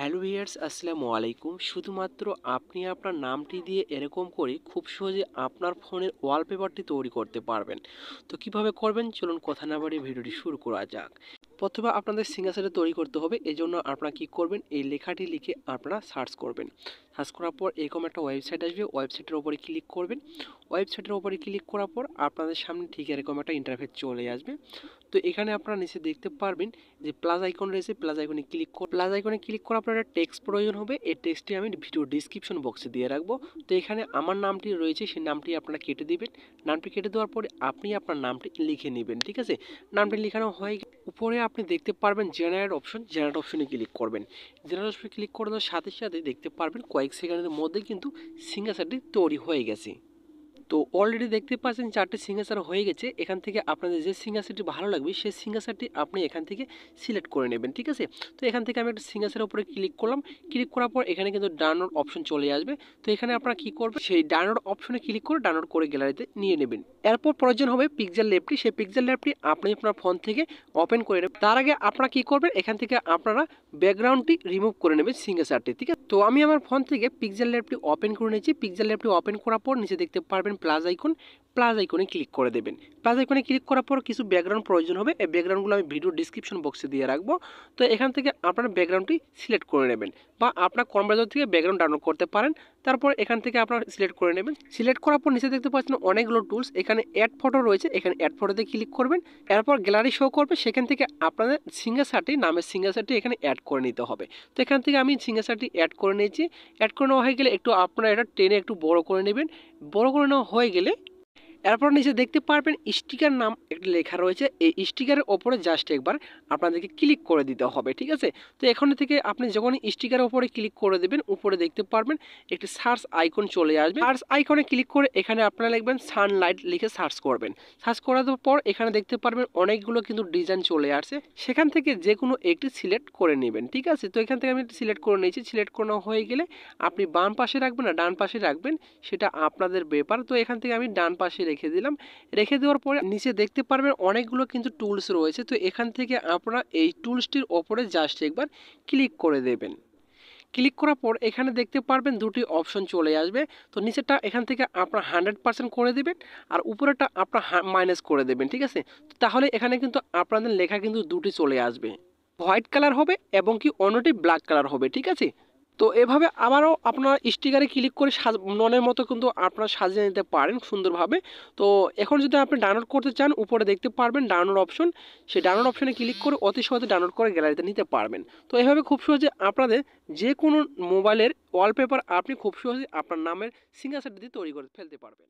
Hello viewers, আসসালামু আলাইকুম। শুধুমাত্র আপনি আপনার নামটি দিয়ে এরকম করে খুব সহজে আপনার ফোনের ওয়ালপেপারটি তৈরি করতে পারবেন। তো কিভাবে করবেন, চলুন কথা না বাড়িয়ে ভিডিওটি শুরু করা যাক। প্রথমে আপনাদের সিগনেচারটা তৈরি করতে হবে। এজন্য আপনারা কি করবেন, এই লেখাটি লিখে আপনারা সার্চ করবেন। সার্চ করার পর এরকম একটা ওয়েবসাইট আসবে, ওয়েবসাইটের উপরে ক্লিক করবেন। ওয়েবসাইটের উপরে ক্লিক করার পর আপনাদের সামনে ঠিক এরকম একটা ইন্টারফেস চলে আসবে। তো এখানে আপনারা নিচে দেখতে পারবেন যে প্লাস আইকন রয়েছে, প্লাস আইকনে ক্লিক করার পর একটা টেক্সট প্রয়োজন হবে। এই টেক্সটটি আমি ভিডিও ডিসক্রিপশন বক্সে দিয়ে রাখবো। তো এখানে আমার নামটি রয়েছে, সেই নামটি আপনারা কেটে দিবেন। নামটি কেটে দেওয়ার পরে আপনি আপনার নামটি লিখে নেবেন, ঠিক আছে। নামটি লেখানো হয়ে গেলে উপরে আপনি দেখতে পারবেন জেনারেট অপশনে ক্লিক করবেন। জেনারেট অপশনে ক্লিক করানোর সাথে সাথে দেখতে পারবেন কয়েক সেকেন্ডের মধ্যে কিন্তু সিগনেচারটি তৈরি হয়ে গেছে। তো অলরেডি দেখতে পাচ্ছেন 4টে সিগনেচার হয়ে গেছে। এখান থেকে আপনাদের যে সিগনেচারটি ভালো লাগবে সেই সিগনেচারটি আপনি এখান থেকে সিলেক্ট করে নেবেন, ঠিক আছে। তো এখান থেকে আমি একটা সিগনেচারের উপরে ক্লিক করলাম। ক্লিক করার পর এখানে কিন্তু ডাউনলোড অপশন চলে আসবে। তো এখানে আপনারা কি করবেন, সেই ডাউনলোড অপশনে ক্লিক করে ডাউনলোড করে গ্যালারিতে নিয়ে নেবেন। এরপর প্রয়োজন হবে পিক্সেল ল্যাবটি। সেই পিক্সেল ল্যাবটি আপনি আপনার ফোন থেকে ওপেন করে নেবেন। তার আগে আপনারা কি করবেন, এখান থেকে আপনারা ব্যাকগ্রাউন্ডটি রিমুভ করে নেবেন সিগনেচারটি, ঠিক আছে। তো আমি আমার ফোন থেকে পিক্সেল ল্যাবটি ওপেন করে নিয়েছি। পিক্সেল ল্যাবটি ওপেন করার পর নিচে দেখতে পারবেন প্লাস আইকনে ক্লিক করে দেবেন। প্লাস আইকনে ক্লিক করার পর কিছু ব্যাকগ্রাউন্ড প্রয়োজন হবে। এই ব্যাকগ্রাউন্ডগুলো আমি ভিডিও ডিসক্রিপশন বক্সে দিয়ে রাখবো। তো এখান থেকে আপনারা ব্যাকগ্রাউন্ডটি সিলেক্ট করে নেবেন, বা আপনার কম্পিউটার থেকে ব্যাকগ্রাউন্ড ডাউনলোড করতে পারেন। তারপর এখান থেকে আপনারা সিলেক্ট করে নেবেন। সিলেক্ট করার পর নিচে দেখতে পাচ্ছেন অনেকগুলো টুলস, এখানে অ্যাড ফটো রয়েছে, এখানে অ্যাড ফটোতে ক্লিক করবেন। এরপর গ্যালারি শো করবে, সেখান থেকে আপনাদের নামের সিগনেচারটি এখানে অ্যাড করে নিতে হবে। তো এখান থেকে আমি সিগনেচারটি অ্যাড করে নিয়েছি। অ্যাড করে নেওয়া হয়ে গেলে একটু আপনারা এটা টেনে একটু বড় করে নেবেন। বড় করে নেওয়া হয়ে গেলে এরপর নিচে দেখতে পারবেন স্টিকার নাম একটা লেখা রয়েছে। এই স্টিকারের ওপরে জাস্ট একবার আপনাদেরকে ক্লিক করে দিতে হবে, ঠিক আছে। তো এখান থেকে আপনি যখন স্টিকারের ওপরে ক্লিক করে দেবেন, উপরে দেখতে পারবেন একটি সার্চ আইকন চলে আসবে। সার্চ আইকনে ক্লিক করে এখানে আপনারা লিখবেন সানলাইট, লিখে সার্চ করবেন। সার্চ করার পর এখানে দেখতে পারবেন অনেকগুলো কিন্তু ডিজাইন চলে আসছে। সেখান থেকে যে কোনো একটি সিলেক্ট করে নেবেন, ঠিক আছে। তো এখান থেকে আমি সিলেক্ট করে নিয়েছি। সিলেক্ট করা হয়ে গেলে আপনি বাম পাশে রাখবেন না ডান পাশে রাখবেন, সেটা আপনাদের ব্যাপার। তো এখান থেকে আমি ডান পাশে রেখে দিলাম। রেখে দেওয়ার পরে নিচে দেখতে পারবেন অনেকগুলো কিন্তু টুলস রয়েছে। তো এখান থেকে আপনারা এই টুলসটির ওপরে জাস্ট একবার ক্লিক করে দেবেন। ক্লিক করার পর এখানে দেখতে পারবেন দুটি অপশন চলে আসবে। তো নিচেরটা এখান থেকে আপনার 100% করে দেবেন, আর উপরেরটা আপনার মাইনাস করে দেবেন, ঠিক আছে। তাহলে এখানে কিন্তু আপনাদের লেখা কিন্তু দুটি চলে আসবে, হোয়াইট কালার হবে এবং কি অন্যটি ব্ল্যাক কালার হবে, ঠিক আছে। তো এভাবে আবারও আপনারা স্টিকারে ক্লিক করে মনের মতো কিন্তু আপনারা সাজিয়ে নিতে পারেন সুন্দরভাবে। তো এখন যদি আপনি ডাউনলোড করতে চান, উপরে দেখতে পারবেন ডাউনলোড অপশন। সেই ডাউনলোড অপশনে ক্লিক করে অতি সহজে ডাউনলোড করে গ্যালারিতে নিতে পারবেন। তো এভাবে খুব সহজে আপনাদের যে কোনো মোবাইলের ওয়ালপেপার আপনি খুব সহজে আপনার নামের সিগনেচার দিয়ে তৈরি করে ফেলতে পারবেন।